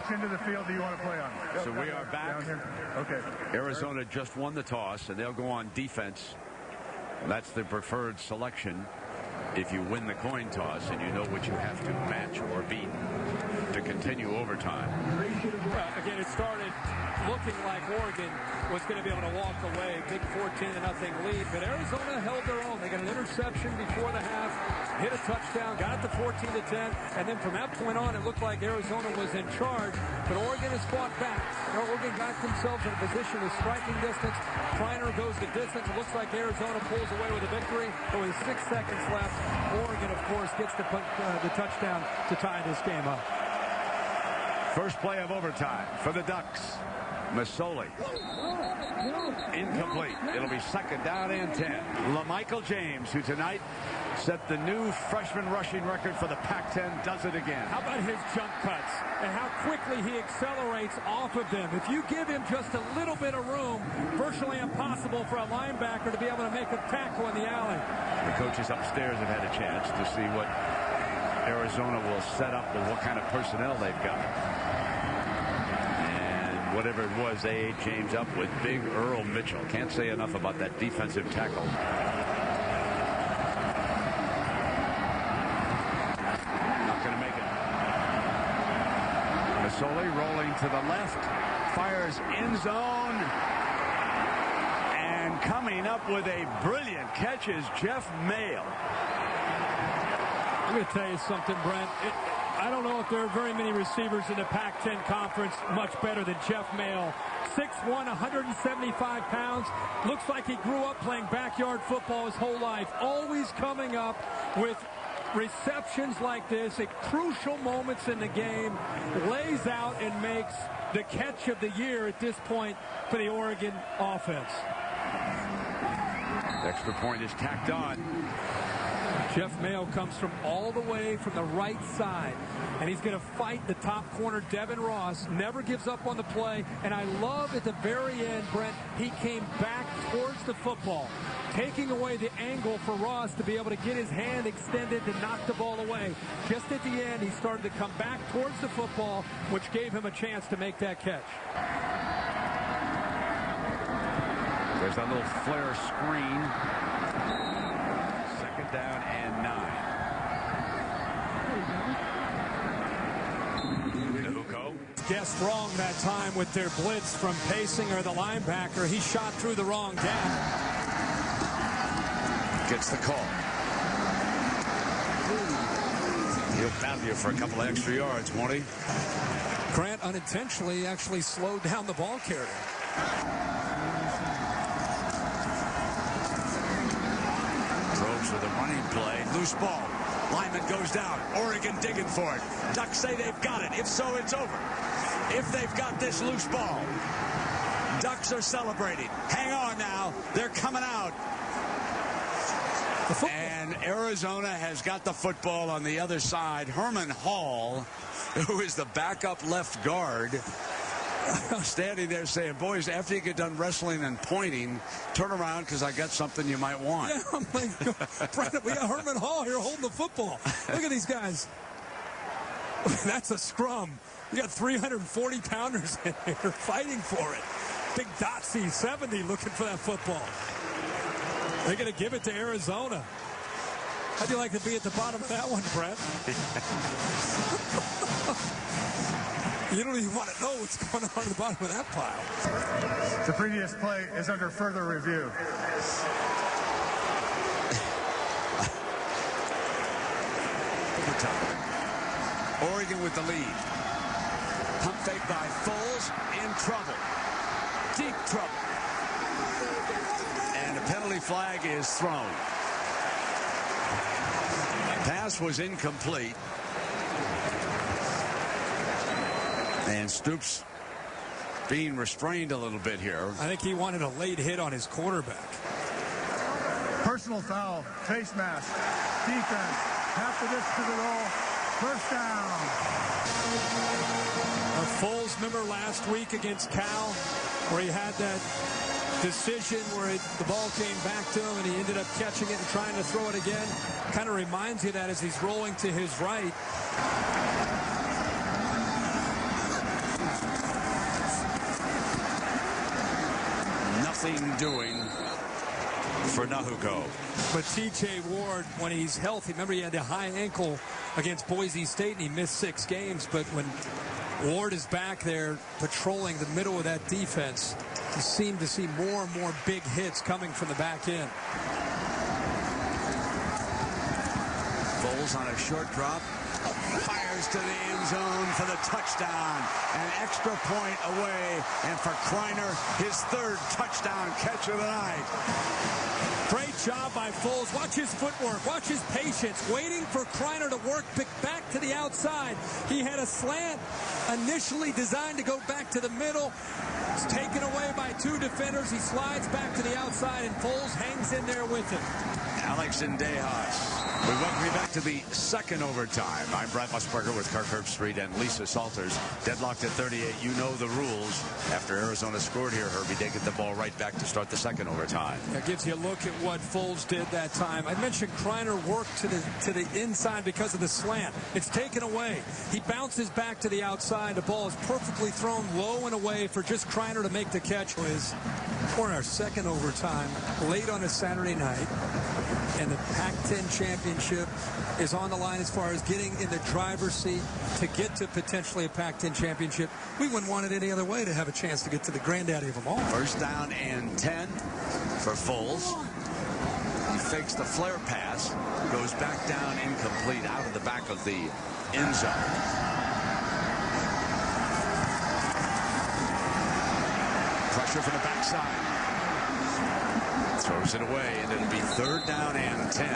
Which end of the field do you want to play on? So we are back. Down here. Okay. Arizona just won the toss, and they'll go on defense. That's the preferred selection if you win the coin toss and you know what you have to match or beat to continue overtime. Well, again, it started looking like Oregon was going to be able to walk away, big 14-0 lead, but Arizona held their own. They got an interception before the half, hit a touchdown, got it to 14-10, and then from that point on, it looked like Arizona was in charge, but Oregon has fought back. Oregon got themselves in a position with striking distance. Kreiner goes the distance. It looks like Arizona pulls away with a victory, but with 6 seconds left, Oregon, of course, gets the touchdown to tie this game up. First play of overtime for the Ducks. Masoli. Incomplete. It'll be second down and 10. LaMichael James, who tonight set the new freshman rushing record for the Pac-10, does it again. How about his jump cuts and how quickly he accelerates off of them? If you give him just a little bit of room, virtually impossible for a linebacker to be able to make a tackle in the alley. The coaches upstairs have had a chance to see what Arizona will set up with what kind of personnel they've got. Whatever it was, they ate James up with big Earl Mitchell. Can't say enough about that defensive tackle. Not going to make it. Masoli rolling to the left. Fires end zone. And coming up with a brilliant catch is Jeff Mayle. I'm going to tell you something, Brent. I don't know if there are very many receivers in the Pac-10 conference much better than Jeff Mayle. 6'1", 175 pounds. Looks like he grew up playing backyard football his whole life. Always coming up with receptions like this at crucial moments in the game. Lays out and makes the catch of the year at this point for the Oregon offense. The extra point is tacked on. Jeff Mayle comes from all the way from the right side, and he's going to fight the top corner, Devin Ross. Never gives up on the play, and I love at the very end, Brent, he came back towards the football, taking away the angle for Ross to be able to get his hand extended to knock the ball away. Just at the end, he started to come back towards the football, which gave him a chance to make that catch. There's a little flare screen. Down and 9. Nahuko. Guessed wrong that time with their blitz from Pacing or the linebacker. He shot through the wrong gap. Gets the call. He'll pound you for a couple of extra yards, won't he? Grant unintentionally actually slowed down the ball carrier. With a running play, loose ball. Lyman goes down. Oregon digging for it. Ducks say they've got it. If so, it's over. If they've got this loose ball, Ducks are celebrating. Hang on now. They're coming out. And Arizona has got the football on the other side. Herman Hall, who is the backup left guard, standing there saying, boys, after you get done wrestling and pointing, turn around because I got something you might want. Yeah, I'm like, Brandon, we got Herman Hall here holding the football. Look at these guys. That's a scrum. You got 340-pounders in here fighting for it. Big Dotsy, 70, looking for that football. They're going to give it to Arizona. How'd you like to be at the bottom of that one, Brett? You don't even want to know what's going on at the bottom of that pile. The previous play is under further review. Oregon with the lead. Pump fake by Foles. In trouble. Deep trouble. And a penalty flag is thrown. Pass was incomplete. And Stoops being restrained a little bit here. I think he wanted a late hit on his quarterback. Personal foul, face mask, defense, half the distance to the goal, first down. Foles, remember last week against Cal, where he had that decision where the ball came back to him and he ended up catching it and trying to throw it again. Kind of reminds you of that as he's rolling to his right. nothing doing for Nahuko. But T.J. Ward, when he's healthy, remember he had the high ankle against Boise State and he missed 6 games. But when Ward is back there patrolling the middle of that defense, you seem to see more and more big hits coming from the back end. Foles on a short drop. Fires to the end zone for the touchdown. An extra point away. And for Kreiner, his 3rd touchdown catch of the night. Great job by Foles. Watch his footwork. Watch his patience. Waiting for Kreiner to work back to the outside. He had a slant initially designed to go back to the middle. It's taken away by 2 defenders. He slides back to the outside, and Foles hangs in there with him. Alex Indejas. We welcome you back to the 2nd overtime. I'm Brad Musburger with Kirk Herbstreit and Lisa Salters. Deadlocked at 38. You know the rules. After Arizona scored here, Herbie, they get the ball right back to start the 2nd overtime. That gives you a look at what Foles did that time. I mentioned Kreiner worked to the inside because of the slant. It's taken away. He bounces back to the outside. The ball is perfectly thrown low and away for just Kreiner to make the catch. We're in our 2nd overtime, late on a Saturday night. And the Pac-10 championship is on the line as far as getting in the driver's seat to get to potentially a Pac-10 championship. We wouldn't want it any other way to have a chance to get to the granddaddy of them all. 1st down and 10 for Foles. He fakes the flare pass, goes back down incomplete out of the back of the end zone. Pressure from the backside. Throws it away, and it'll be 3rd down and 10.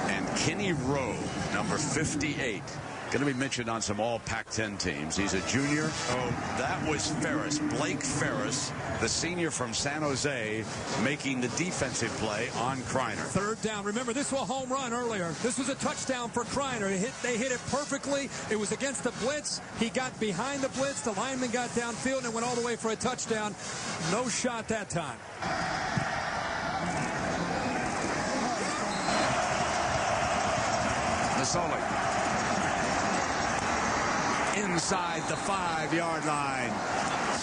And Kenny Rowe, number 58, going to be mentioned on some all Pac-10 teams. He's a junior. Oh, that was Ferris. Blake Ferris, the senior from San Jose, making the defensive play on Kreiner. 3rd down. Remember, this was a home run earlier. This was a touchdown for Kreiner. They hit it perfectly. It was against the blitz. He got behind the blitz. The lineman got downfield and went all the way for a touchdown. No shot that time. Masoli. Inside the 5-yard line.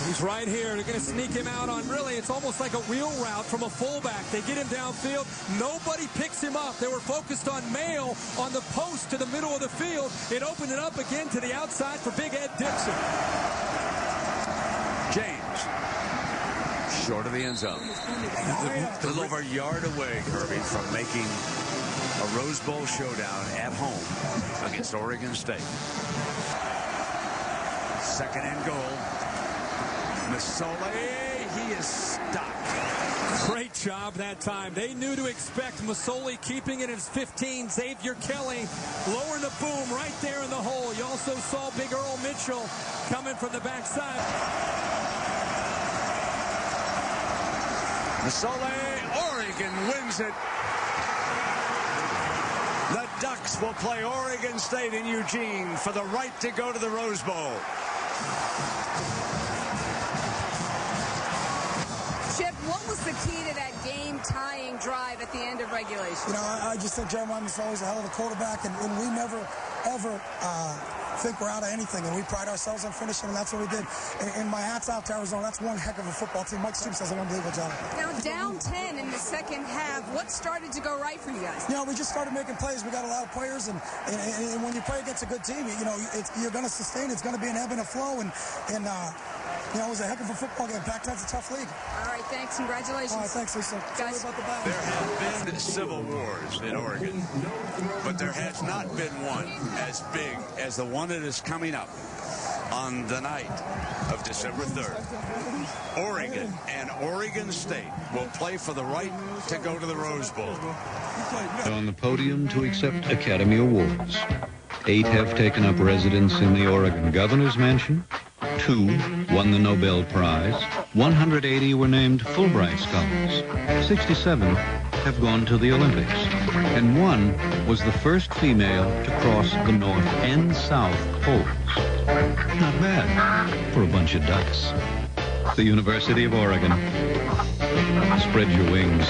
He's right here. They're going to sneak him out on, really, it's almost like a wheel route from a fullback. They get him downfield. Nobody picks him up. They were focused on Mayo on the post to the middle of the field. It opened it up again to the outside for Big Ed Dixon. James. Short of the end zone. A little over a yard away, Kirby, from making a Rose Bowl showdown at home against Oregon State. 2nd and goal. Masoli, he is stopped. Great job that time. They knew to expect Masoli keeping it as 15. Xavier Kelly lowering the boom right there in the hole. You also saw Big Earl Mitchell coming from the backside. Masoli, Oregon wins it. The Ducks will play Oregon State in Eugene for the right to go to the Rose Bowl. Chip, what was the key to that game-tying drive at the end of regulation? You know, I just think Jeremiah Masoli is a hell of a quarterback, and we never, ever think we're out of anything, and we pride ourselves on finishing, and that's what we did. And my hat's out to Arizona. That's one heck of a football team. Mike Stoops does an unbelievable job. Now, down 10 in the 2nd half, what started to go right for you guys? You know, we just started making plays. We got a lot of players, and when you play against a good team, you know, you're going to sustain. It's going to be an ebb and a flow, and you know, it was a heck of a football game. Pac-10's a tough league. All right, thanks. Congratulations. All right, thanks, Lisa. Guys, sorry about the battle. There have been civil wars in Oregon, but there has not been one as big as the one that is coming up on the night of December 3rd. Oregon and Oregon State will play for the right to go to the Rose Bowl. On the podium to accept Academy Awards. 8 have taken up residence in the Oregon Governor's Mansion. 2 won the Nobel Prize. 180 were named Fulbright Scholars. 67 have gone to the Olympics. And 1 was the first female to cross the North and South Poles. Not bad for a bunch of ducks. The University of Oregon. Spread your wings.